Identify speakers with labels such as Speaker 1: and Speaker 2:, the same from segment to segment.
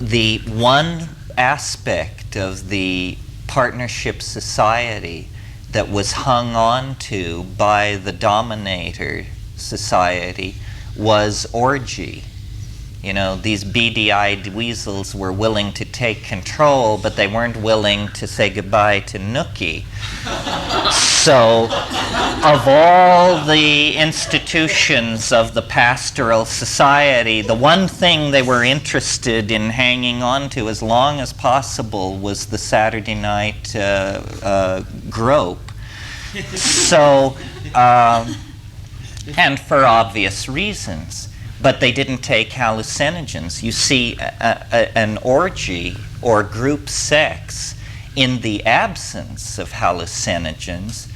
Speaker 1: the one aspect of the partnership society that was hung on to by the dominator society was orgy. You know, these beady-eyed weasels were willing to take control, but they weren't willing to say goodbye to Nookie. So, of all the institutions of the pastoral society, the one thing they were interested in hanging on to as long as possible was the Saturday night grope. So, and for obvious reasons. But they didn't take hallucinogens. You see, an orgy or group sex in the absence of hallucinogens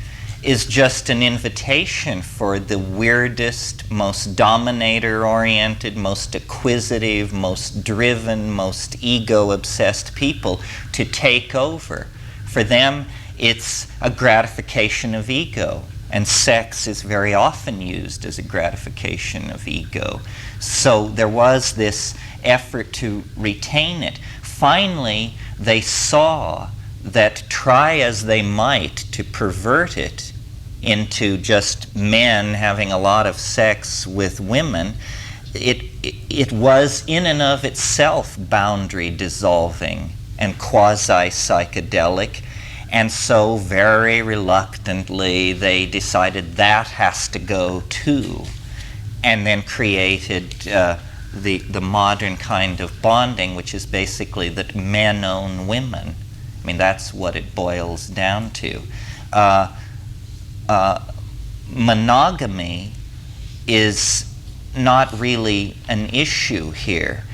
Speaker 1: is just an invitation for the weirdest, most dominator-oriented, most acquisitive, most driven, most ego-obsessed people to take over. For them, it's a gratification of ego. And sex is very often used as a gratification of ego. So there was this effort to retain it. Finally, they saw that try as they might to pervert it into just men having a lot of sex with women, it was in and of itself boundary dissolving and quasi-psychedelic. And so very reluctantly they decided that has to go too, and then created the modern kind of bonding, which is basically that men own women. I mean, that's what it boils down to. Monogamy is not really an issue here.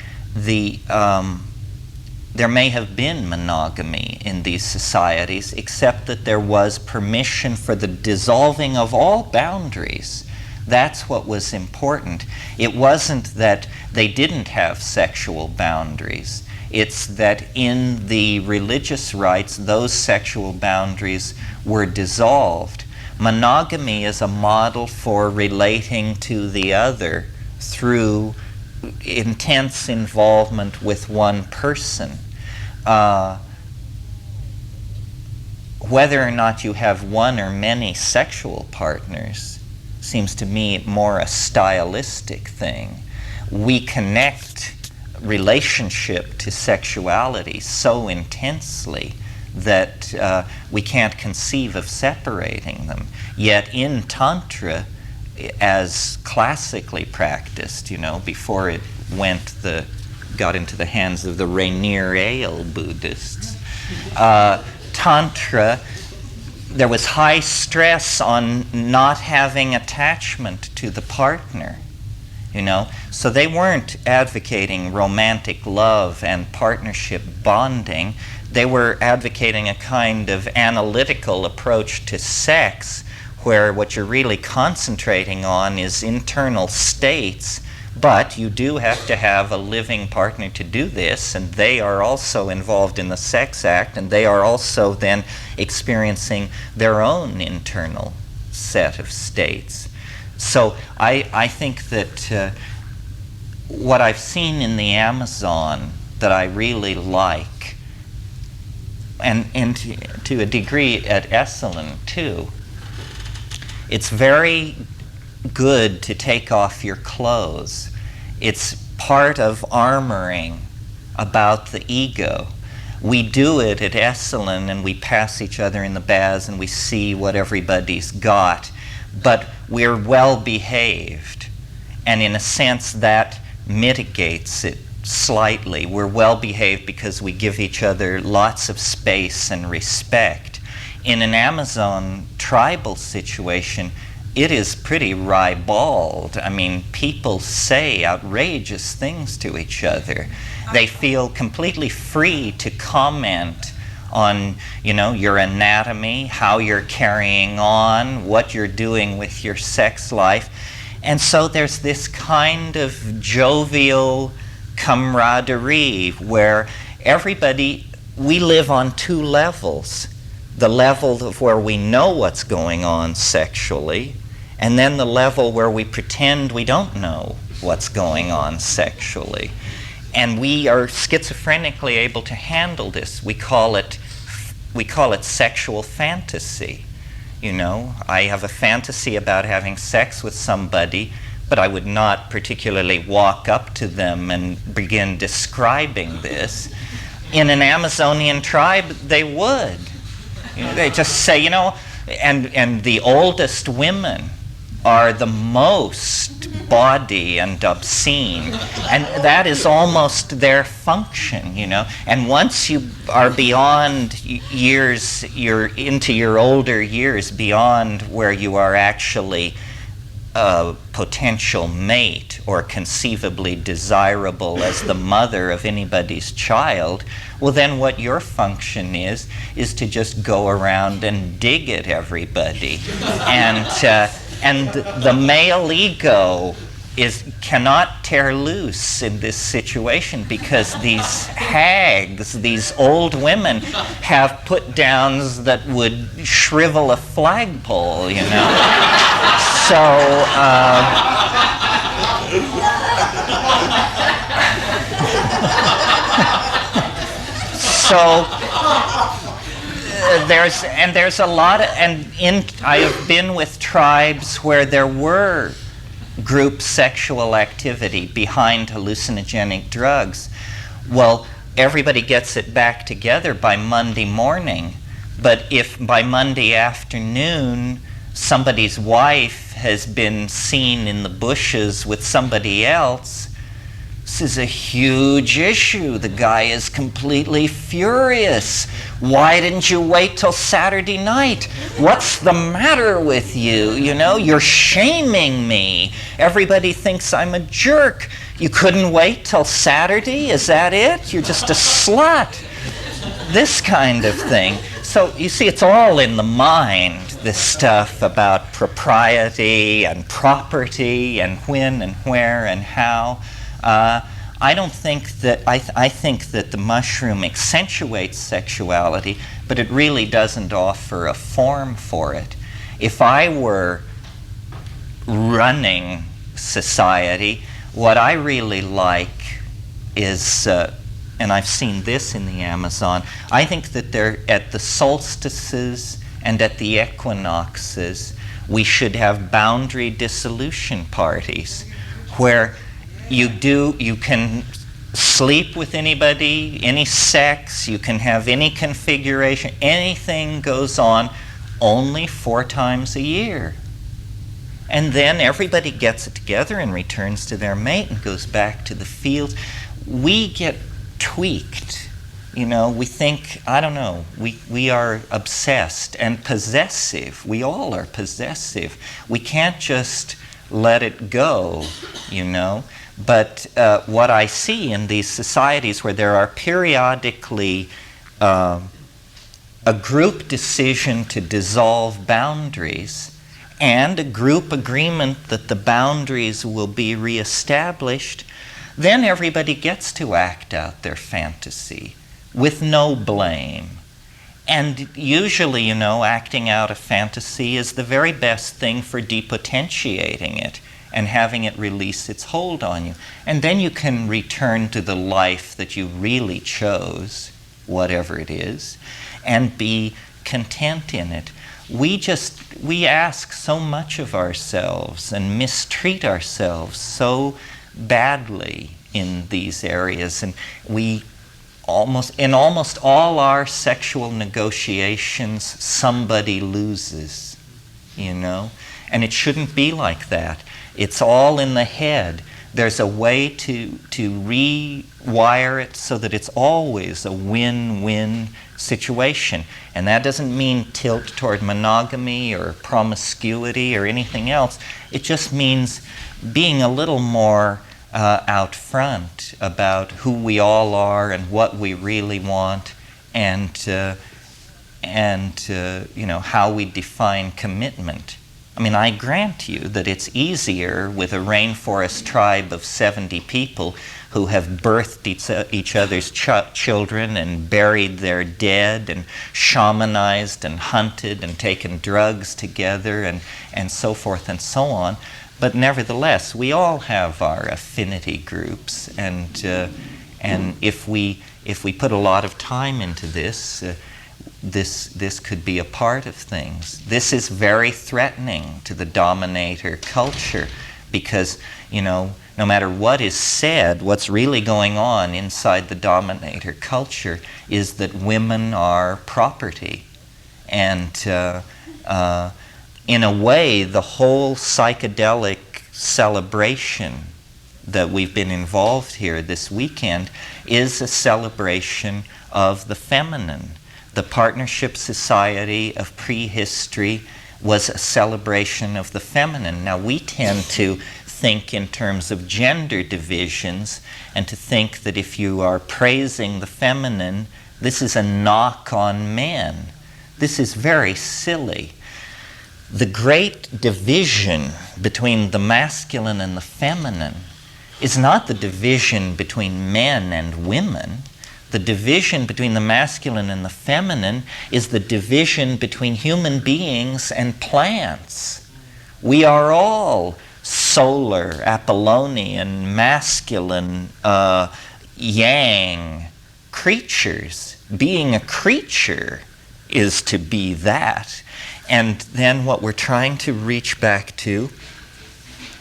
Speaker 1: There may have been monogamy in these societies, except that there was permission for the dissolving of all boundaries. That's what was important. It wasn't that they didn't have sexual boundaries. It's that in the religious rites, those sexual boundaries were dissolved. Monogamy is a model for relating to the other through intense involvement with one person. Whether or not you have one or many sexual partners seems to me more a stylistic thing. We connect relationship to sexuality so intensely that we can't conceive of separating them. Yet in Tantra, as classically practiced, you know, before it got into the hands of the Rainier Ale Buddhists, Tantra, there was high stress on not having attachment to the partner, you know. So they weren't advocating romantic love and partnership bonding. They were advocating a kind of analytical approach to sex, where what you're really concentrating on is internal states, but you do have to have a living partner to do this, and they are also involved in the sex act, and they are also then experiencing their own internal set of states. So I think that what I've seen in the Amazon that I really like, and to a degree at Esalen too, it's very good to take off your clothes. It's part of armoring about the ego. We do it at Esalen, and we pass each other in the baths and we see what everybody's got, but we're well behaved, and in a sense that mitigates it slightly. We're well behaved because we give each other lots of space and respect. In an Amazon tribal situation, it is pretty ribald. I mean, people say outrageous things to each other. They feel completely free to comment on, you know, your anatomy, how you're carrying on, what you're doing with your sex life. And so there's this kind of jovial camaraderie where we live on two levels. The level of where we know what's going on sexually, and then the level where we pretend we don't know what's going on sexually. And we are schizophrenically able to handle this. We call it sexual fantasy. You know, I have a fantasy about having sex with somebody, but I would not particularly walk up to them and begin describing this. In an Amazonian tribe, they would. You know, they just say, you know, and the oldest women are the most bawdy and obscene, and that is almost their function, you know. And once you are beyond years, you're into your older years, beyond where you are actually a potential mate or conceivably desirable as the mother of anybody's child, well, then what your function is to just go around and dig at everybody. And the male ego cannot tear loose in this situation, because these hags, these old women, have put-downs that would shrivel a flagpole, you know. There's a lot of, I have been with tribes where there were group sexual activity behind hallucinogenic drugs. Well, everybody gets it back together by Monday morning, but if by Monday afternoon somebody's wife has been seen in the bushes with somebody else, this is a huge issue. The guy is completely furious. Why didn't you wait till Saturday night? What's the matter with you? You know, you're shaming me. Everybody thinks I'm a jerk. You couldn't wait till Saturday? Is that it? You're just a slut. This kind of thing. So you see, it's all in the mind, this stuff about propriety and property and when and where and how. I don't think that, I think that the mushroom accentuates sexuality, but it really doesn't offer a form for it. If I were running society, what I really like is, and I've seen this in the Amazon, I think that at the solstices and at the equinoxes, we should have boundary dissolution parties where you can sleep with anybody, any sex, you can have any configuration, anything goes on, only 4 times a year. And then everybody gets it together and returns to their mate and goes back to the fields. We get tweaked. You know, we think, I don't know, we are obsessed and possessive. We all are possessive. We can't just let it go, you know. But what I see in these societies where there are periodically a group decision to dissolve boundaries and a group agreement that the boundaries will be reestablished, then everybody gets to act out their fantasy with no blame. And usually, you know, acting out a fantasy is the very best thing for depotentiating it and having it release its hold on you. And then you can return to the life that you really chose, whatever it is, and be content in it. We ask so much of ourselves and mistreat ourselves so badly in these areas, and we in almost all our sexual negotiations, somebody loses, you know? And it shouldn't be like that. It's all in the head. There's a way to rewire it so that it's always a win-win situation. And that doesn't mean tilt toward monogamy or promiscuity or anything else. It just means being a little more out front about who we all are and what we really want, and you know, how we define commitment. I mean, I grant you that it's easier with a rainforest tribe of 70 people who have birthed each other's children and buried their dead and shamanized and hunted and taken drugs together and so forth and so on. But nevertheless, we all have our affinity groups, and And if we put a lot of time into this, this could be a part of things. This is very threatening to the dominator culture because, no matter what is said, what's really going on inside the dominator culture is that women are property. And in a way, the whole psychedelic celebration that we've been involved here this weekend is a celebration of the feminine. The partnership society of prehistory was a celebration of the feminine. Now, we tend to think in terms of gender divisions and to think that if you are praising the feminine, this is a knock on men. This is very silly. The great division between the masculine and the feminine is not the division between men and women. The division between the masculine and the feminine is the division between human beings and plants. We are all solar, Apollonian, masculine, yang creatures. Being a creature is to be that. And then what we're trying to reach back to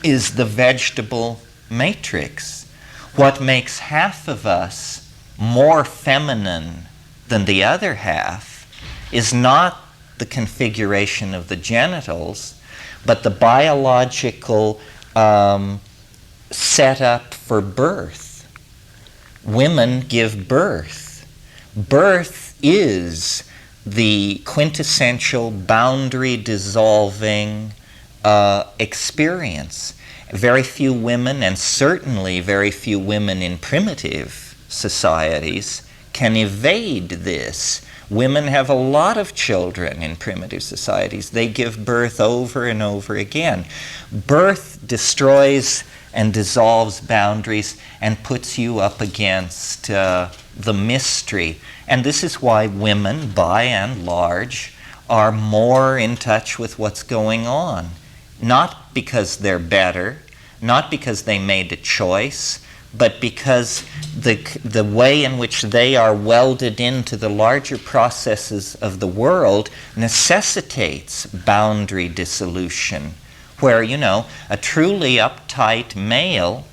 Speaker 1: is the vegetable matrix. What makes half of us more feminine than the other half is not the configuration of the genitals, but the biological setup for birth. Women give birth. Birth is the quintessential boundary-dissolving experience. Very few women, and certainly very few women in primitive societies, can evade this. Women have a lot of children in primitive societies. They give birth over and over again. Birth destroys and dissolves boundaries and puts you up against the mystery. And this is why women, by and large, are more in touch with what's going on. Not because they're better, not because they made a choice, but because the way in which they are welded into the larger processes of the world necessitates boundary dissolution, where, a truly uptight male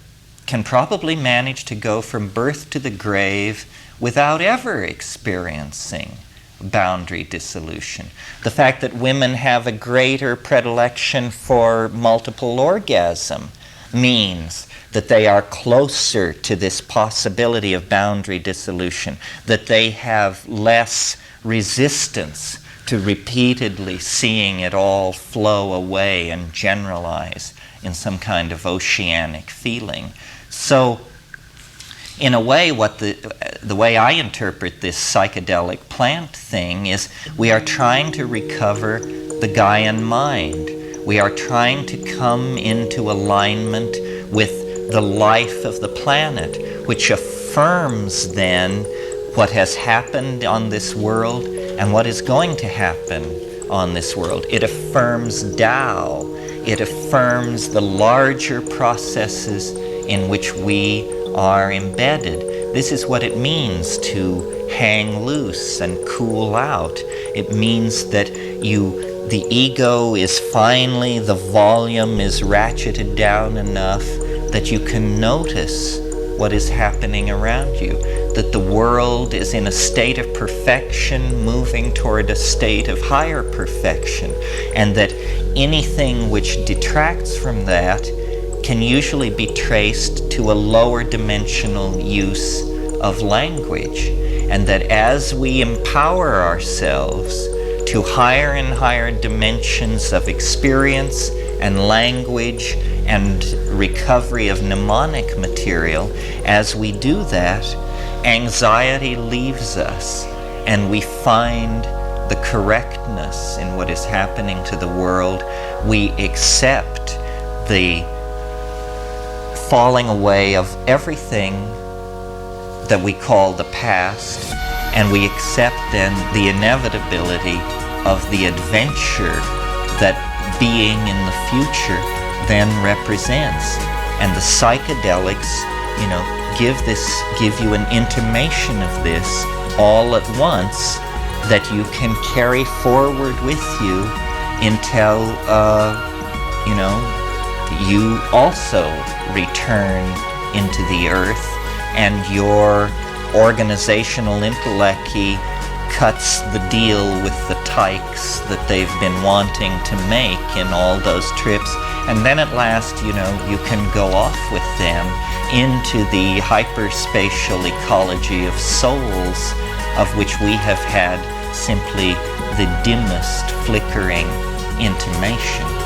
Speaker 1: can probably manage to go from birth to the grave without ever experiencing boundary dissolution. The fact that women have a greater predilection for multiple orgasm means that they are closer to this possibility of boundary dissolution, that they have less resistance to repeatedly seeing it all flow away and generalize in some kind of oceanic feeling. So, in a way, what the way I interpret this psychedelic plant thing is we are trying to recover the Gaian mind. We are trying to come into alignment with the life of the planet, which affirms then what has happened on this world and what is going to happen on this world. It affirms Tao. It affirms the larger processes in which we are embedded. This is what it means to hang loose and cool out. It means that the ego is finally, the volume is ratcheted down enough that you can notice what is happening around you, that the world is in a state of perfection moving toward a state of higher perfection, and that anything which detracts from that can usually be traced to a lower dimensional use of language, and that as we empower ourselves to higher and higher dimensions of experience and language and recovery of mnemonic material, as we do that, anxiety leaves us and we find the correctness in what is happening to the world. We accept the falling away of everything that we call the past, and we accept then the inevitability of the adventure that being in the future then represents. And the psychedelics give you an intimation of this all at once, that you can carry forward with you until, you also return into the earth, and your organizational intellect cuts the deal with the tykes that they've been wanting to make in all those trips, and then at last, you can go off with them into the hyperspatial ecology of souls, of which we have had simply the dimmest flickering intimation.